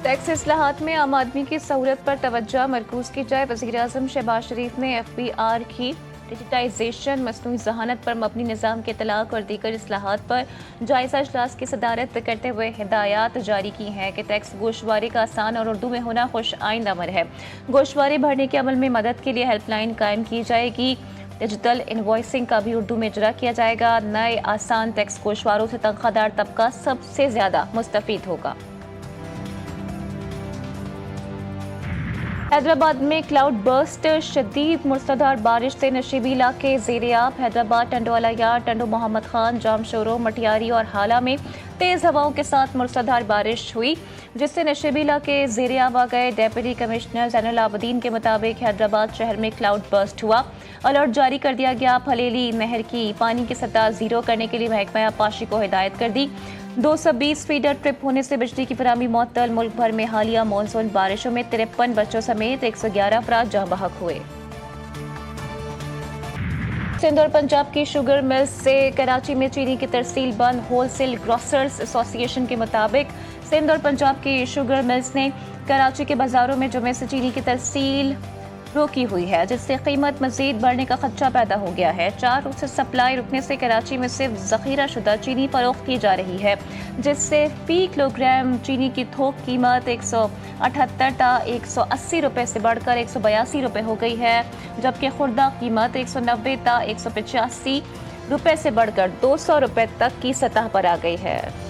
Tax इस्लाहात में आम आदमी की सहूलत पर तवज्जो मरकूज की जाए। वज़ीर-ए-आज़म शहबाज शरीफ ने FBI की डिजिटाइजेशन, मसनूई ज़हानत पर मबनी निज़ाम के तलाक और दीगर इस्लाहात पर जायज़ा इजलास की सदारत करते हुए हिदायत जारी की हैं कि टैक्स गोशवारी का आसान और उर्दू में होना खुश आइंद अमर है। गोशवारी भरने के अमल में मदद के लिए हेल्पलाइन कायम की जाएगी। डिजिटल इनवॉइसिंग का भी उर्दू में इजरा किया जाएगा। नए आसान टैक्स गोशवारों से तनख्वाहदार तबका सबसे ज़्यादा मुस्तफीद होगा। हैदराबाद में क्लाउड बर्स्ट, शदीद मूसलाधार बारिश से नशीबी इलाके ज़ेर-ए-आब। हैदराबाद, टंडोवाला यार्ड, टंडो मोहम्मद खान, जामशोरो, मटियारी और हाला में तेज़ हवाओं के साथ मूसलाधार बारिश हुई, जिससे नशीबी इलाके ज़ेर-ए-आब आ गए। डेप्यूटी कमिश्नर ज़ैनुल आबदीन के मुताबिक हैदराबाद शहर में क्लाउड बर्स्ट हुआ। अलर्ट जारी कर दिया गया। फलेली नहर की पानी की सतह जीरो करने के लिए महकमा आबपाशी को हिदायत कर दी। 220 फीडर ट्रिप होने से बिजली की फराहमी मुअत्तल। मुल्क भर में हालिया मानसून बारिशों में 53 बच्चों समेत 111 अफराद जाँ बहक हुए। सिंध और पंजाब की शुगर मिल्स से कराची में चीनी की तरसील बंद। होलसेल ग्रोसर्स एसोसिएशन के मुताबिक सिंध और पंजाब की शुगर मिल्स ने कराची के बाजारों में जुमे से चीनी की तरसील रोकी हुई है, जिससे कीमत मजीद बढ़ने का खदशा पैदा हो गया है। 4 रोज से सप्लाई रुकने से कराची में सिर्फ जखीरा शुदा चीनी फरोख्त की जा रही है, जिससे फी किलोग्राम चीनी की थोक कीमत 178 टा 180 रुपये से बढ़कर 182 रुपये हो गई है, जबकि खुर्दा कीमत 190 टा 185 रुपये से बढ़कर 200 रुपये तक की सतह पर आ गई है।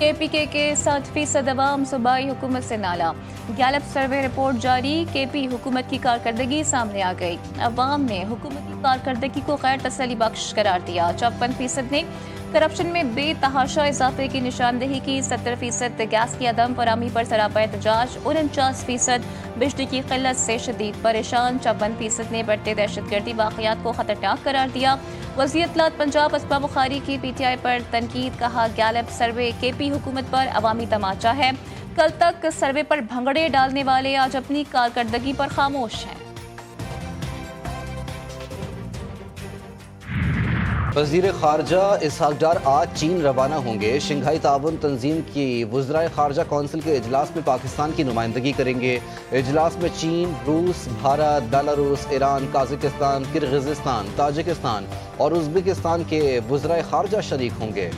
KPK के 60% अवाम सूबाई हुकूमत से नाला। गैलप सर्वे रिपोर्ट जारी। KP हुकूमत की कारकर्दगी सामने आ गई। अवाम ने हुकूमत की कारकर्दगी को गैर तसल्ली बख्श करार दिया। 54% ने करप्शन में बेतहाशा इजाफे की निशानदेही की। 70% गैस की अदम फराहमी पर सरापा एहतजाज। 49% बिजली की किल्लत से शदीद परेशान। 54% ने बढ़ते दहशतगर्दी वाक़यात को खतरनाक करार दिया। वज़ीर इत्तलात पंजाब असमा बुखारी की PTI पर तनकीद। कहा, गैलप सर्वे KP हुकूमत पर अवामी तमाचा है। कल तक सर्वे पर भंगड़े डालने वाले आज अपनी कारकर्दगी पर खामोश हैं। वज़ीर ख़ारजा इसहाक डार आज चीन रवाना होंगे। शंघाई ताउन तंजीम की वज़राए ख़ारजा कौंसिल के इजलास में पाकिस्तान की नुमाइंदगी करेंगे। इजलास में चीन, रूस, Bharat, Belarus, Iran, Kazakhstan, Kyrgyzstan, Tajikistan और उज़्बेकिस्तान के वज़राए ख़ारजा शरीक होंगे।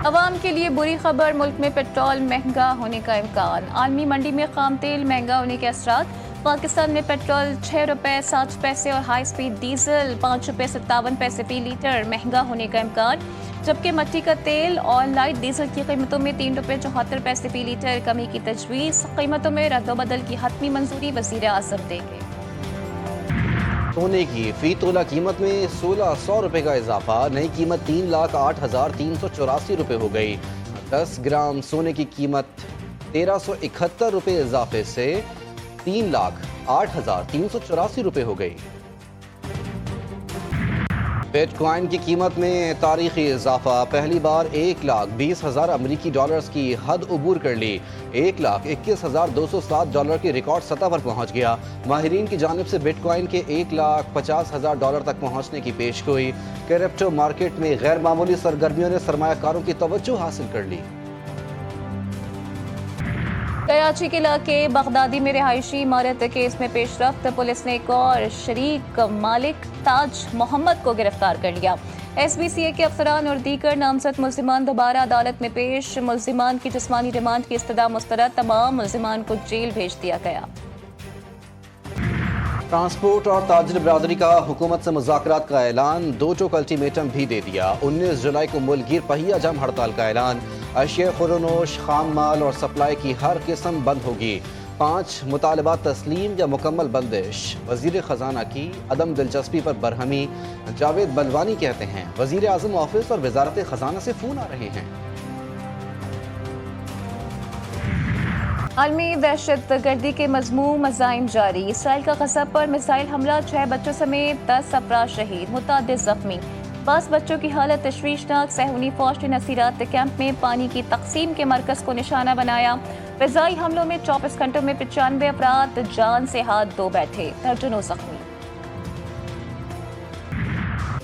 अवाम के लिए बुरी खबर, मुल्क में पेट्रोल महंगा होने का इम्कान। आलमी मंडी में खाम तेल महंगा होने के असरात। पाकिस्तान में पेट्रोल 6 रुपये 60 पैसे और हाई स्पीड डीजल 5 रुपये 57 पैसे फी लीटर महंगा होने का इम्कान, जबकि मट्टी का तेल और लाइट डीजल की कीमतों में 3 रुपये 74 पैसे फी लीटर कमी की तजवीज़। कीमतों में रद्दोबदल की हतमी मंजूरी वज़ीर-ए-आज़म देंगे। सोने की फी तोला कीमत में 1600 रुपये का इजाफा। नई कीमत 3,08,384 रुपये हो गई। 10 ग्राम सोने की कीमत 1371 रुपये इजाफे से 3,08,384 रुपये हो गई। बिटकॉइन की कीमत में तारीखी इजाफा। पहली बार 1,20,000 अमरीकी डॉलर्स की हद उबूर कर ली। 1,21,207 डॉलर की रिकॉर्ड सतह पर पहुंच गया। माहिरीन की जानिब से बिटकॉइन के 1,50,000 डॉलर तक पहुंचने की पेशगोई। क्रिप्टो मार्केट में गैर मामूली सरगर्मियों ने सरमायाकारों की तवज्जो हासिल कर ली। कराची के इलाके बगदादी में रिहायशी इमारत केस में पेशरफ्त। पुलिस ने एक और शरीक मालिक ताज मोहम्मद को गिरफ्तार कर लिया। SBCA के अफसरान और दीगर नामजद मुल्जिमान दोबारा अदालत में पेश। मुल्जिमान की जिस्मानी रिमांड की इस्तदा मुस्तरद। तमाम मुल्जिमान को जेल भेज दिया गया। ट्रांसपोर्ट और ताजिर बरादरी का हुकूमत से मुज़ाकरात का ऐलान। 2 टोक अल्टीमेटम भी दे दिया। 19 जुलाई को मुल्कगीर पहिया जाम हड़ताल का ऐलान। अशिया खुरोनोश, खाम माल और सप्लाई की हर किस्म बंद होगी। 5 मुतालबात तस्लीम या मुकम्मल बंदिश। वज़ीर ख़जाना की अदम दिलचस्पी पर बरहमी। जावेद बलवानी कहते हैं वज़ीर आज़म ऑफिस और वज़ारत ख़जाना से फ़ोन आ रहे हैं। आलमी दहशत गर्दी के मज़मूम मज़ाइम जारी। इसराइल का गज़ा पर मिसाइल हमला, 6 बच्चों समेत 10 अफराद शहीद, मुतअद्दिद ज़ख्मी। 5 बच्चों की हालत तशवीशनाक। सहूनी फौज ने नसीरात कैंप में पानी की तकसीम के मरकज़ को निशाना बनाया। फ़िज़ाई हमलों में 24 घंटों में 95 अफराद जान से हाथ धो बैठे, दर्जनों ज़ख्मी।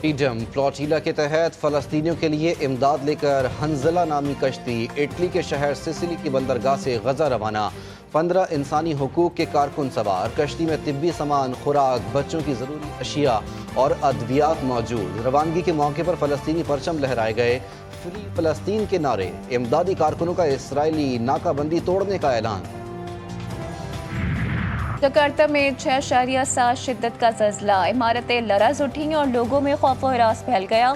फ्रीडम प्लॉटीला के तहत फलस्तीनियों के लिए इमदाद लेकर हंजला नामी कश्ती इटली के शहर सिसिली की बंदरगाह से गजा रवाना। 15 इंसानी हुकूक के कारकुन सवार। कश्ती में तिब्बी सामान, खुराक, बच्चों की ज़रूरी अशिया और अद्वियात मौजूद। रवानगी के मौके पर फ़लस्तीनी परचम लहराए गए। फ्री फ़लस्तीन के नारे। इमदादी कारकुनों का इसराइली नाकाबंदी तोड़ने का ऐलान। जकार्ता में 6.7 शिद्दत का जल्जला। इमारतें लरज़ उठी और लोगों में खौफ व हरास फैल गया।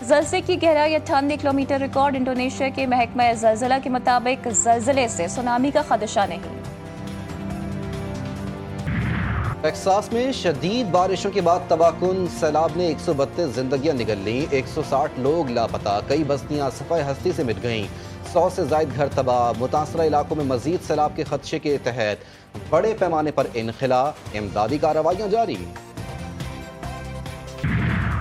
जल्जे की गहराई 98 किलोमीटर रिकॉर्ड। इंडोनेशिया के महकमा ज़लज़ला के मुताबिक जल्जले से सुनामी का खदशा नहीं। टेक्सास में शदीद बारिशों के बाद तबाहकुन सैलाब ने 132 जिंदगियां निगल लीं। 160 लोग लापता। कई बस्तियां सफ़ाए हस्ती से मिट गईं। 100 से ज़ायद घर तबाह। मुतासरा इलाकों में मजीद सैलाब के खदशे के तहत बड़े पैमाने पर इनखला। इमदादी कार्रवाइयां जारी।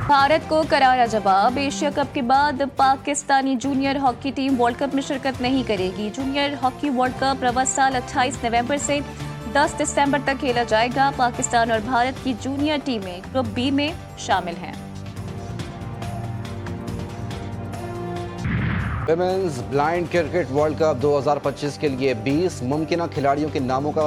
भारत को करारा जवाब। एशिया कप के बाद Pakistani junior hockey team world cup में शिरकत नहीं करेगी। जूनियर हॉकी वर्ल्ड कप रवा साल 28 नवंबर से 10 दिसंबर तक खेला जाएगा। पाकिस्तान और भारत की जूनियर टीमें ग्रुप बी में शामिल हैं। Women's blind cricket world cup 2025 के लिए 20 मुमकिन खिलाड़ियों के नामों का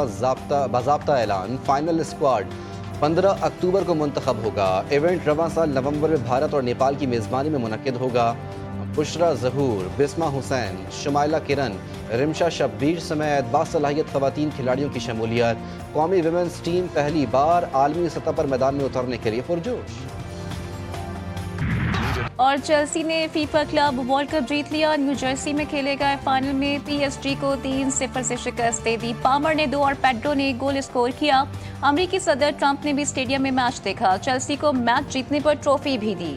बाज़ाब्ता ऐलान। फाइनल स्क्वाड 15 अक्टूबर को मुंतखब होगा। इवेंट रवा साल नवंबर में भारत और नेपाल की मेज़बानी में मुनक्किद होगा। बुशरा ज़हूर, बिस्मा हुसैन, शुमाइला किरण, रिमशा शब्बीर समेत बासलाहियत ख़वातीन खिलाड़ियों की शमूलियत। कौमी विमेंस टीम पहली बार आलमी सतह पर मैदान में उतरने के लिए पुरजोश। और चेल्सी ने फीफा क्लब वर्ल्ड कप जीत लिया। न्यू जर्सी में खेले गए फाइनल में PSG को 3-0 से शिकस्त दे दी। पामर ने 2 और पेड्रो ने 1 गोल स्कोर किया। अमेरिकी सदर ट्रंप ने भी स्टेडियम में मैच देखा। चेल्सी को मैच जीतने पर ट्रॉफी भी दी।